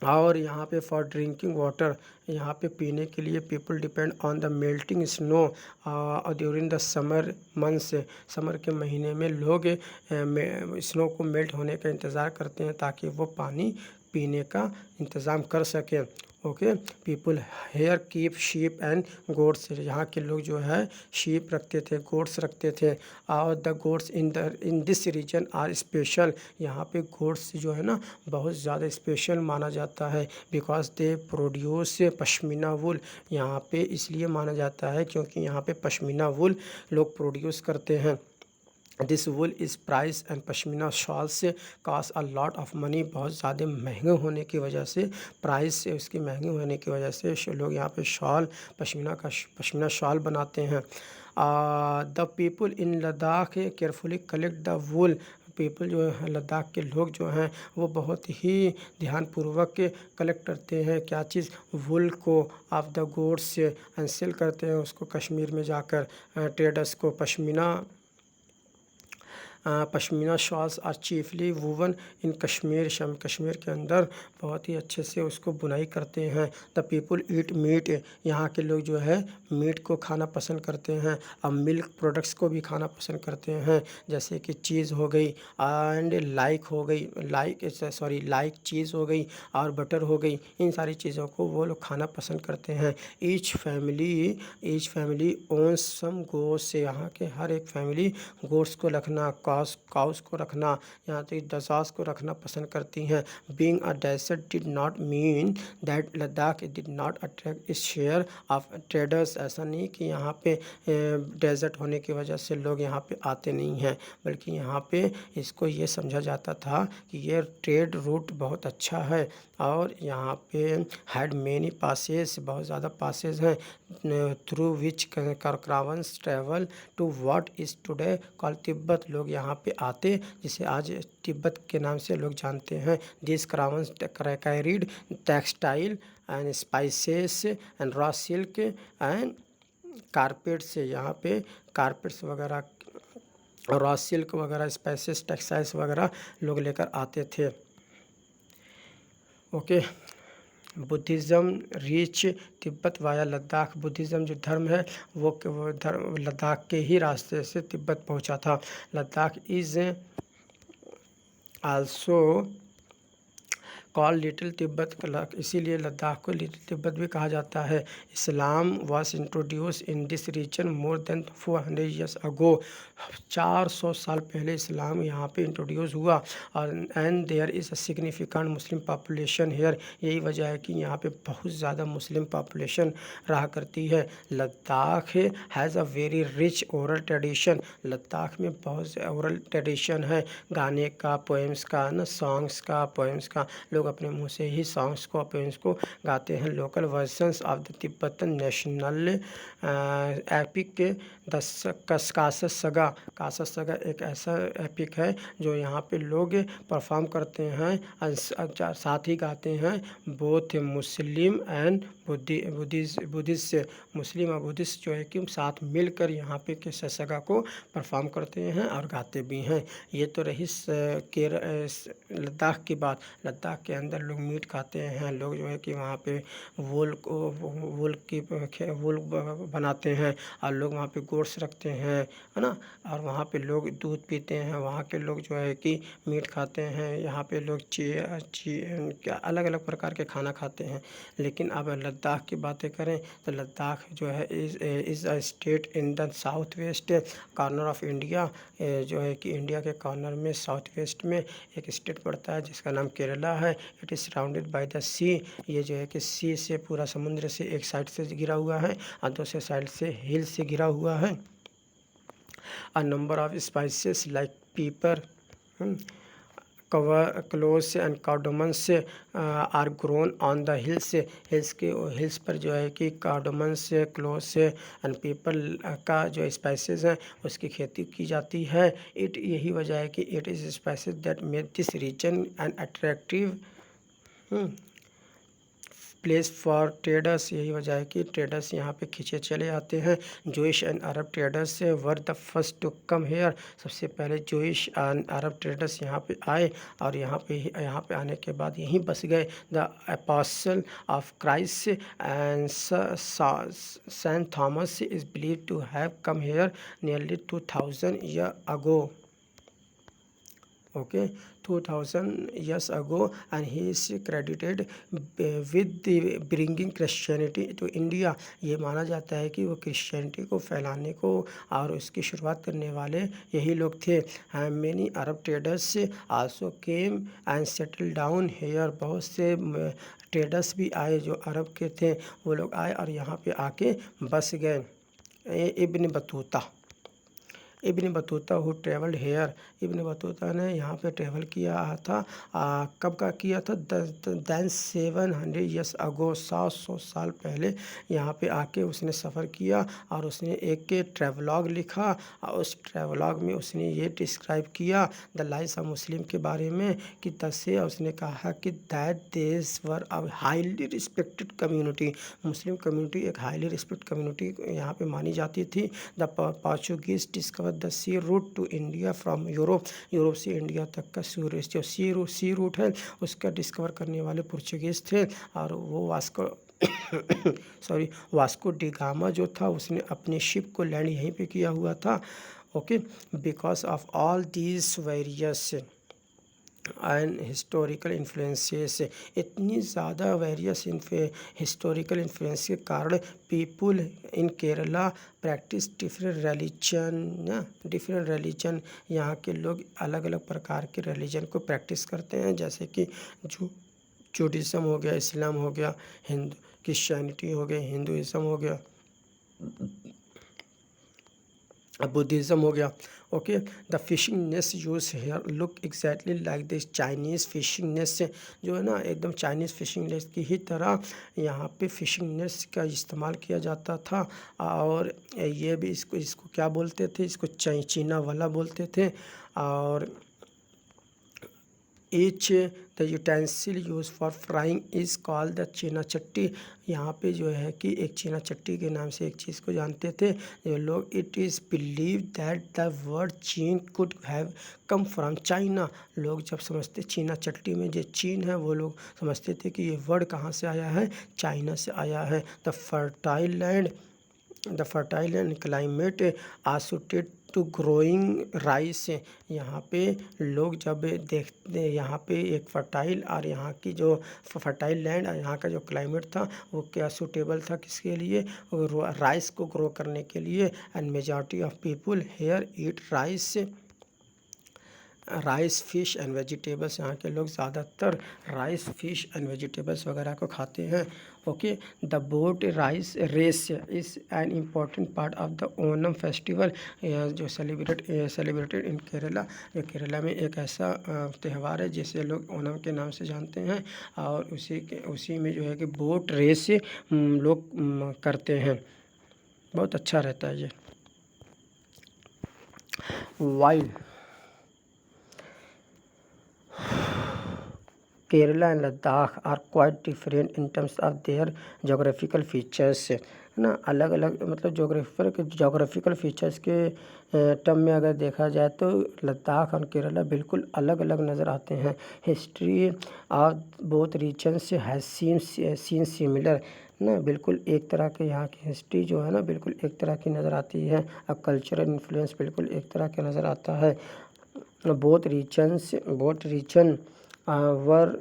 और यहाँ पे फॉर ड्रिंकिंग वाटर, यहाँ पे पीने के लिए people depend on the melting snow during the summer months. Summer के महीने में लोग स्नो को मेल्ट होने का इंतज़ार करते हैं ताकि वो पानी पीने का इंतज़ाम कर सकें। Okay, people here keep sheep and goats, यहाँ के लोग जो है शीप रखते थे, गोट्स रखते थे। और the goats in this region are special, यहाँ पे गोट्स जो है ना बहुत ज़्यादा स्पेशल माना जाता है, बिकॉज दे प्रोड्यूस पश्मीना वुल। यहाँ पे इसलिए माना जाता है क्योंकि यहाँ पे पश्मीना वुल लोग प्रोड्यूस करते हैं। This wool is price and pashmina shawl से cost a lot of money, बहुत ज़्यादा महंगे होने की वजह से, प्राइस से उसके महंगे होने की वजह से लोग यहाँ पे पश्मीना शॉल बनाते हैं। The people in Ladakh carefully collect the wool, people जो है लद्दाख के लोग जो हैं वो बहुत ही ध्यानपूर्वक कलेक्ट करते हैं क्या चीज़, वुल को off the goats and sell करते हैं उसको कश्मीर में जाकर ट्रेडर्स को। Pashmina shawls are chiefly woven in Kashmir, Kashmir के अंदर बहुत ही अच्छे से उसको बुनाई करते हैं। द पीपल ईट मीट, यहाँ के लोग जो है मीट को खाना पसंद करते हैं। अब मिल्क प्रोडक्ट्स को भी खाना पसंद करते हैं, जैसे कि चीज़ हो गई एंड लाइक हो गई, लाइक चीज़ हो गई और बटर हो गई, इन सारी चीज़ों को वो लोग खाना पसंद करते हैं। Each family owns some goats, से यहाँ के हर एक फैमिली गोट्स को रखना, काउस को रखना, यहाँ तक दसास को रखना पसंद करती हैं। Being a desert did not mean that Ladakh did not attract its share of traders, ऐसा नहीं कि यहाँ पे डेजर्ट होने की वजह से लोग यहाँ पे आते नहीं हैं, बल्कि यहाँ पे इसको ये समझा जाता था कि ये ट्रेड रूट बहुत अच्छा है और यहाँ पे हैड मेनी पासेस, बहुत ज़्यादा पासेस हैं through which caravans travel to what is today called Tibet, लोग यहाँ पे आते जिसे आज तिब्बत के नाम से लोग जानते हैं। This कारावांस carried textile and spices and raw silk and carpet, से यहाँ पे कारपेट्स वगैरह, रॉ सिल्क वगैरह, स्पाइसेस, टेक्सटाइल्स वगैरह लोग लेकर आते थे। Okay, Buddhism reach Tibet via Ladakh, Buddhism जो धर्म है वो धर्म लद्दाख के ही रास्ते से तिब्बत पहुंचा था। Ladakh is also call little Tibet, इसीलिए लद्दाख को लिटिल तिब्बत भी कहा जाता है। Islam was introduce in this region more than 400 years ago, 400 साल पहले इस्लाम यहाँ पे इंट्रोड्यूस हुआ और and there is a significant Muslim population here, यही वजह है कि यहाँ पे बहुत ज़्यादा मुस्लिम पॉपुलेशन रहा करती है। Ladakh has a very rich oral tradition, Ladakh में बहुत ओरल ट्रेडिशन है, गाने का, पोएम्स का, ना सॉन्ग्स का, पोएम्स का, लोग अपने मुंह से ही सॉन्ग्स को, पोएम्स को गाते हैं। Local versions of the Tibetan national epic के कासस सगा एक ऐसा एपिक है जो यहाँ पे लोग परफॉर्म करते हैं, साथ ही गाते हैं बोथ मुस्लिम एंड बुद्धिस्ट, मुस्लिम और बुद्धिस्ट जो है कि साथ मिलकर यहाँ पे के सगा को परफॉर्म करते हैं और गाते भी हैं। ये तो रही लद्दाख की बात। लद्दाख के अंदर लोग मीट खाते हैं, लोग जो है कि वहाँ पे वूल बनाते हैं और लोग वहाँ पे गोट्स रखते हैं, है ना, और वहाँ पे लोग दूध पीते हैं, वहाँ के लोग जो है कि मीट खाते हैं, यहाँ पे लोग अलग अलग प्रकार के खाना खाते हैं। लेकिन अब लद्दाख की बातें करें तो लद्दाख जो है is a state in the south west corner of India, जो है कि इंडिया के कॉर्नर में साउथ वेस्ट में एक स्टेट पड़ता है जिसका नाम केरला है। It is surrounded by the sea, ये जो है कि सी से पूरा समुद्र से एक साइड से घिरा हुआ है और दूसरे साइड से हिल से घिरा हुआ है। A number of spices like pepper, cloves and cardamoms are grown on the hills पर जो है कि कार्डमम्स, क्लोव्स एंड पीपल का जो स्पाइसेस हैं उसकी खेती की जाती है। यही वजह है कि it is spices that make this region an attractive place for traders, यही वजह है कि ट्रेडर्स यहाँ पे खींचे चले आते हैं। Jewish and Arab traders were the first to come here, सबसे पहले जोइश एंड अरब ट्रेडर्स यहाँ पे आए और यहाँ पे आने के बाद यहीं बस गए। The apostle of Christ and Saint Thomas is believed to have come here nearly 2000 year ago. okay, 2000 years ago, and he is credited with the bringing Christianity to India, ये माना जाता है कि वो क्रिश्चियनिटी को फैलाने को और उसकी शुरुआत करने वाले यही लोग थे। many Arab traders also came and settled down here, बहुत से ट्रेडर्स भी आए जो अरब के थे, वो लोग आए और यहाँ पे आके बस गए। Ibn Battuta who travelled here, Ibn Battuta ने यहाँ पे ट्रेवल किया था। कब का किया था? 700 ईयर्स अगो, 700 साल पहले यहाँ पे आके उसने सफ़र किया और उसने एक के ट्रेवलॉग लिखा और उस ट्रेवलॉग में उसने ये डिस्क्राइब किया द लाइफ ऑफ मुस्लिम के बारे में कि तसे उसने कहा कि that these were a highly respected community, Muslim community एक हाईली रिस्पेक्ट कम्युनिटी यहाँ पे मानी जाती थी। The Portuguese discover discover the sea route to India from Europe, Europe से इंडिया तक का जो सी रूट है उसका डिस्कवर करने वाले पुर्तगीज थे। और वो वास्को डी गामा जो था उसने अपने शिप को लैंड यहीं पे किया हुआ था। Okay, because of all these various and historical influences, इतनी ज़्यादा वेरियस हिस्टोरिकल इन्फ्लुएंस के कारण पीपुल इन केरला प्रैक्टिस डिफरेंट रिलीजन, यहाँ के लोग अलग अलग प्रकार के रिलीजन को प्रैक्टिस करते हैं, जैसे कि जूडिज़म हो गया, इस्लाम हो गया, हिंदू क्रिश्चियनिटी हो गया, हिंदुज़म हो गया, बुद्धिज़्म हो गया। Okay, the fishing nets use hair look exactly like this Chinese fishing nets, जो है ना एकदम चाइनीज़ फिशिंग नेट्स की ही तरह यहाँ पे फिशिंग नेट्स का इस्तेमाल किया जाता था। और ये भी इसको क्या बोलते थे, इसको चीना वाला बोलते थे। और each the utensil use for frying is called the चीना चट्टी, यहाँ पे जो है कि एक चीना चट्टी के नाम से एक चीज़ को जानते थे जो लोग। It is believe that the word cheen could have come from China, लोग जब समझते चीना चट्टी में जो चीन है वो लोग समझते थे कि ये वर्ड कहाँ से आया है, चाइना से आया है। The fertile and climate are suited to growing rice, यहाँ पे लोग जब देखते यहाँ पे एक फर्टाइल और यहाँ की जो फर्टाइल लैंड और यहाँ का जो क्लाइमेट था वो क्या सूटेबल था किसके लिए, राइस को ग्रो करने के लिए। And majority of people here eat rice fish and vegetables, यहाँ के लोग ज़्यादातर राइस फिश एंड वेजिटेबल्स वगैरह को खाते हैं। Okay, the boat rice race is an important part of the Onam festival, जो सेलिब्रेटेड इन केरला, जो केरला में एक ऐसा त्यौहार है जिसे लोग ओनम के नाम से जानते हैं। और उसी में जो है कि बोट रेस लोग करते हैं, बहुत अच्छा रहता है ये। While Kerala and Ladakh are quite different in terms of their geographical features, है ना, अलग अलग मतलब जोग्राफिकल फीचर्स के टर्म में अगर देखा जाए तो लद्दाख और केरला बिल्कुल अलग अलग नज़र आते हैं। History of both regions has seen similar ना, बिल्कुल एक तरह के यहाँ की हिस्ट्री जो है ना बिल्कुल एक तरह की नज़र आती है। अब कल्चरल इन्फ्लुएंस बिल्कुल एक तरह का नज़र आता है। Both region were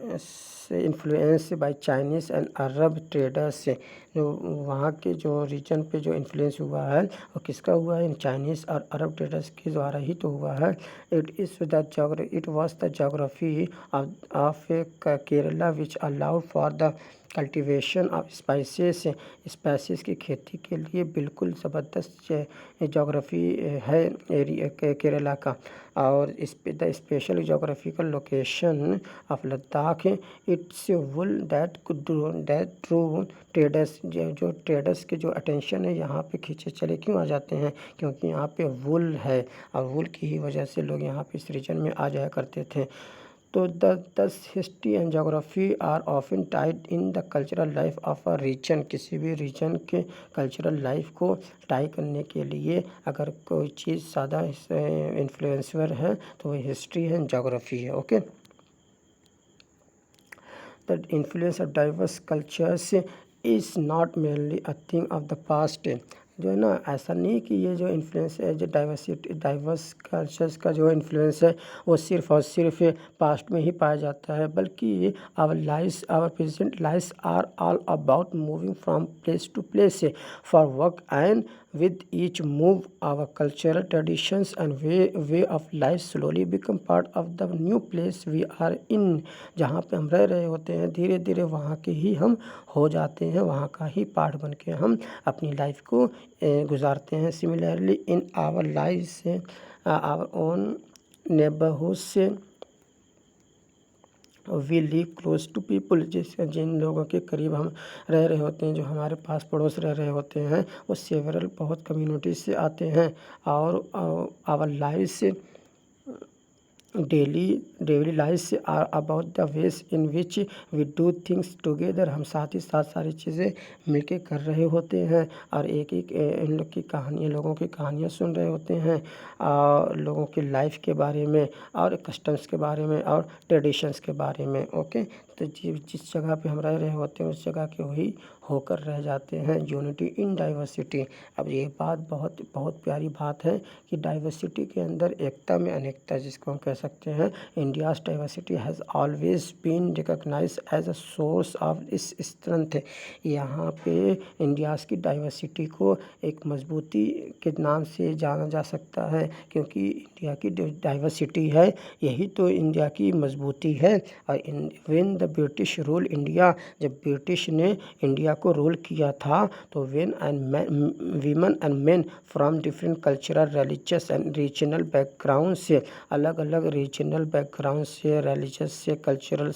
influence by Chinese and Arab traders, जो वहाँ के जो रीजन पे जो इन्फ्लुएंस हुआ है वो किसका हुआ है, इन चाइनीज़ और अरब ट्रेडर्स के द्वारा ही तो हुआ है। It was the geography of Kerala which allowed for the cultivation of spices की खेती के लिए बिल्कुल ज़बरदस्त जोग्राफ़ी है एरिया केरला का। और the special geographical location of Ladakh it's wool that drew traders, जो ट्रेडर्स के जो अटेंशन है यहाँ पे खींचे चले क्यों आ जाते हैं, क्योंकि यहाँ पे वुल है और वुल की ही वजह से लोग यहाँ पे इस रीजन में आ जाया करते थे। तो thus history and geography are often tied in the cultural life of a region, किसी भी रीजन के कल्चरल लाइफ को टाई करने के लिए अगर कोई चीज़ ज़्यादा इन्फ्लुएंसर है तो वो हिस्ट्री एंड जोग्राफी है। Okay, the influence of diverse cultures is not mainly a thing of the past, जो है ना ऐसा नहीं कि ये जो इन्फ्लुएंस है जो डाइवर्स कल्चर्स का जो इन्फ्लुएंस है वो सिर्फ और सिर्फ पास्ट में ही पाया जाता है, बल्कि our present lifes are all about moving from place to place for work and with each move our cultural traditions and way of life slowly become part of the new place we are in, जहाँ पे हम रह रहे होते हैं धीरे धीरे वहाँ के ही हम हो जाते हैं, वहाँ का ही पार्ट बन के हम अपनी लाइफ को गुजारते हैं। Similarly in our life our own neighbourhood से we live close to people, जिन लोगों के करीब हम रह रहे होते हैं, जो हमारे पास पड़ोस रह रहे होते हैं, वो सेवरल बहुत कम्युनिटी से आते हैं। और our life daily life are about the ways in which we do things together. हम साथ ही साथ सारी चीज़ें मिलके कर रहे होते हैं और एक एक इन लोग की कहानियाँ, लोगों की कहानियाँ सुन रहे होते हैं और लोगों की लाइफ के बारे में और कस्टम्स के बारे में और ट्रेडिशंस के बारे में। ओके, तो जिस जगह पे हम रह रहे होते हैं उस जगह के वही होकर रह जाते हैं। Unity in diversity. अब ये बात बहुत बहुत प्यारी बात है कि डाइवर्सिटी के अंदर एकता में अनेकता, जिसको हम कह सकते हैं। India's diversity has always been recognize as a source of its strength. यहाँ पे इंडियाज़ की डाइवर्सिटी को एक मजबूती के नाम से जाना जा सकता है, क्योंकि इंडिया की डाइवर्सिटी है, यही तो इंडिया की मजबूती है। और when the British rule India, जब ब्रिटिश ने इंडिया को रूल किया था, तो when and women and main from different cultural, religious and regional background से, अलग अलग रीजनल बैकग्राउंड से, रिलीजियस से, कल्चरल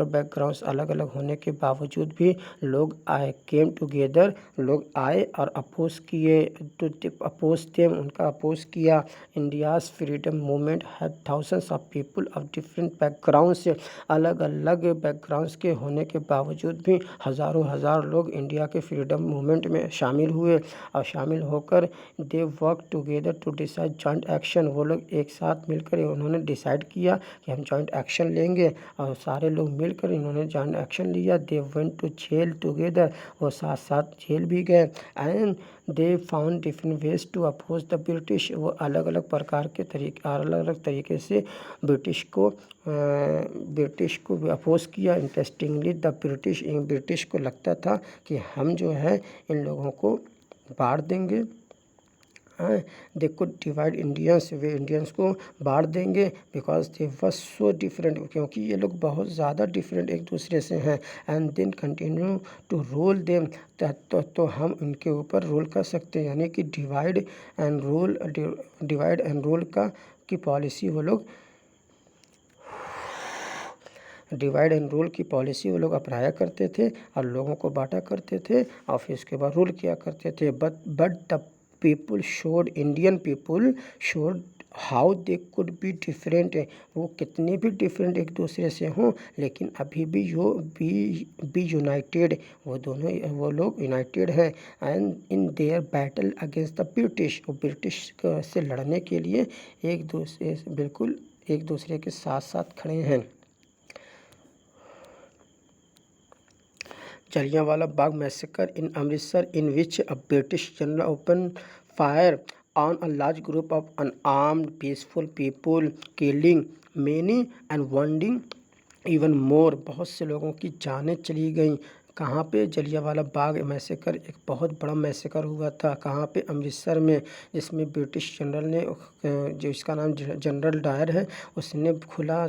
बैकग्राउंड्स अलग अलग होने के बावजूद भी लोग आए, केम टुगेदर, लोग आए और अपोज किए, टू अपोज देम, उनका अपोज किया। India's freedom movement had thousands of people of different background से, अलग अलग बैकग्राउंड्स के होने के बावजूद भी हज़ारों हज़ार लोग इंडिया के फ्रीडम मूवमेंट में शामिल हुए और शामिल होकर they work together to decide joint action. वो लोग एक साथ मिलकर उन्होंने डिसाइड किया कि हम जॉइंट एक्शन लेंगे और सारे लोग मिलकर इन्होंने जॉइंट एक्शन लिया। They went to jail together, वो साथ साथ जेल भी गए। And they found different ways to oppose the British, वो अलग अलग प्रकार के तरीके, अलग अलग तरीके से ब्रिटिश को अपोज किया। इंटरेस्टिंगली द ब्रिटिश को लगता था कि हम जो है इन लोगों को बांट देंगे, they could divide Indians, way Indians को बांट देंगे, because they were so different, क्योंकि ये लोग बहुत ज़्यादा डिफरेंट एक दूसरे से हैं। And then continue to rule them, तो हम इनके ऊपर रूल कर सकते हैं, यानी कि डिवाइड एंड रूल की पॉलिसी वो लोग अपनाया करते थे और लोगों को बांटा करते थे और फिर उसके बाद रूल किया करते थे। But the Indian people showed how they could be different. वो कितने भी डिफरेंट एक दूसरे से हों, लेकिन अभी भी बी यूनाइटेड, वो लोग यूनाइटेड हैं। And in their battle against the British, वो ब्रिटिश से लड़ने के लिए बिल्कुल एक दूसरे के साथ साथ खड़े हैं। Jallianwala Bagh massacre in Amritsar, in which a British general open fire on a large group of unarmed peaceful people, killing many and wounding even more। बहुत से लोगों की जानें चली गईं। कहाँ पे? जलियांवाला बाग मैसेकर, एक बहुत बड़ा मैसेकर हुआ था। कहाँ पे? अमृतसर में, जिसमें ब्रिटिश जनरल ने, जो इसका नाम जनरल डायर है, उसने खुला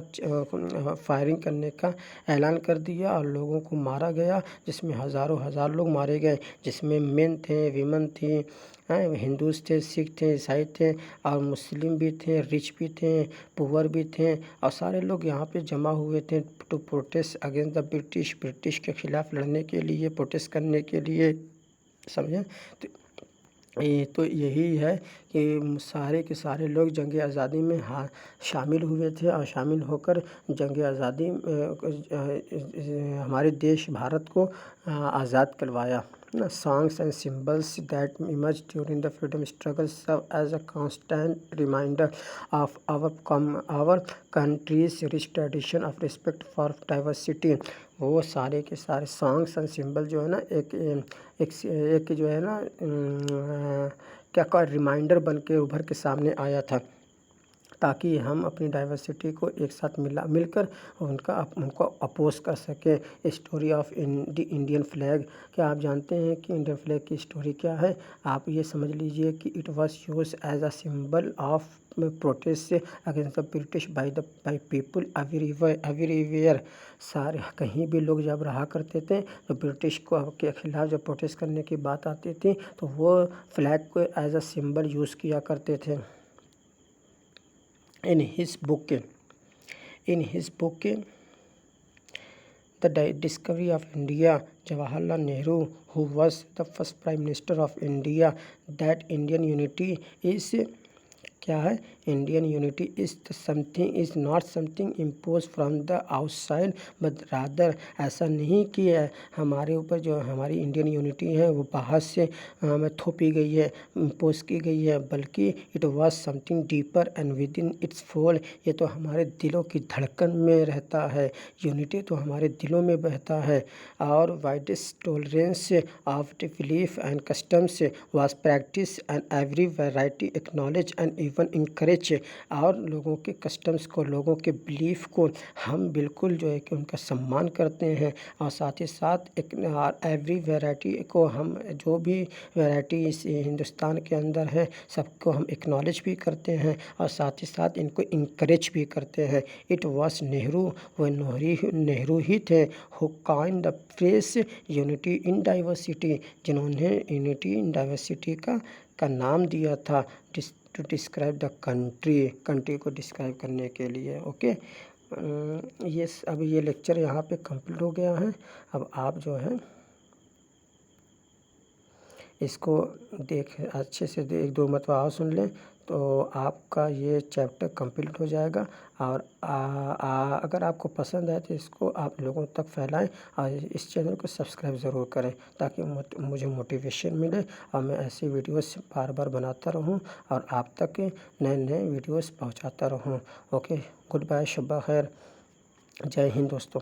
फायरिंग करने का ऐलान कर दिया और लोगों को मारा गया, जिसमें हज़ारों हज़ार लोग मारे गए, जिसमें मेन थे, वीमेन थी, हिंदूज थे, सिख थे, ईसाई थे और मुस्लिम भी थे, रिच भी थे, पुअर भी थे, और सारे लोग यहाँ पे जमा हुए थे to protest against the British के ख़िलाफ़ लड़ने के लिए, प्रोटेस्ट करने के लिए, समझे। तो यही है कि सारे के सारे लोग जंग आज़ादी में शामिल हुए थे और शामिल होकर जंग आज़ादी हमारे देश भारत को आज़ाद करवाया। Songs and symbols that emerged during the freedom struggle serve as a constant reminder of our country's rich tradition of respect for diversity। वो सारे के सारे सॉन्ग्स एंड सिंबल जो है ना, एक जो है ना क्या रिमाइंडर बन के उभर के सामने आया था, ताकि हम अपनी डाइवर्सिटी को एक साथ मिलकर उनको अपोज कर सकें। Story of the Indian flag, क्या आप जानते हैं कि इंडियन फ्लैग की स्टोरी क्या है? आप ये समझ लीजिए कि it was used as a symbol of protest against the British by people everywhere. सारे कहीं भी लोग जब रहा करते थे तो ब्रिटिश को के खिलाफ जब प्रोटेस्ट करने की बात आती थी तो वो फ्लैग को एज अ सिंबल यूज़ किया करते थे। In his book, The Discovery of India, Jawaharlal Nehru, who was the first Prime Minister of India, that Indian unity is क्या है, Indian unity is not something impose from the outside but rather, ऐसा नहीं कि हमारे ऊपर जो हमारी Indian unity है वो बाहर से हमें थोपी गई है, इम्पोज की गई है, बल्कि it was something deeper and with in its fold, ये तो हमारे दिलों की धड़कन में रहता है, यूनिटी तो हमारे दिलों में बहता है। और widest tolerance of the belief and customs was practice and every variety acknowledge and even encourage, और लोगों के कस्टम्स को, लोगों के बिलीफ को हम बिल्कुल जो है कि उनका सम्मान करते हैं, और साथ ही साथ एक एवरी वैरायटी को हम, जो भी वैरायटी इस हिंदुस्तान के अंदर है सबको हम एक्नॉलेज भी करते हैं, और साथ ही साथ इनको इंकरेज भी करते हैं। इट वाज नेहरू, वह नेहरू ही थे who coined the phrase unity in diversity, जिन्होंने यूनिटी इन डाइवर्सिटी का नाम दिया था टू डिस्क्राइब द कंट्री को डिस्क्राइब करने के लिए। ओके, ये अब ये लेक्चर यहाँ पे कंप्लीट हो गया है। अब आप जो है इसको अच्छे से 1-2 मरतबा और सुन लें तो आपका ये चैप्टर कंप्लीट हो जाएगा। और अगर आपको पसंद आए तो इसको आप लोगों तक फैलाएं, और इस चैनल को सब्सक्राइब ज़रूर करें ताकि मुझे मोटिवेशन मिले और मैं ऐसी वीडियोस बार बार बनाता रहूं और आप तक नए नए वीडियोस पहुंचाता रहूं। ओके, गुड बाय, शब्बा खैर, जय हिंद दोस्तों।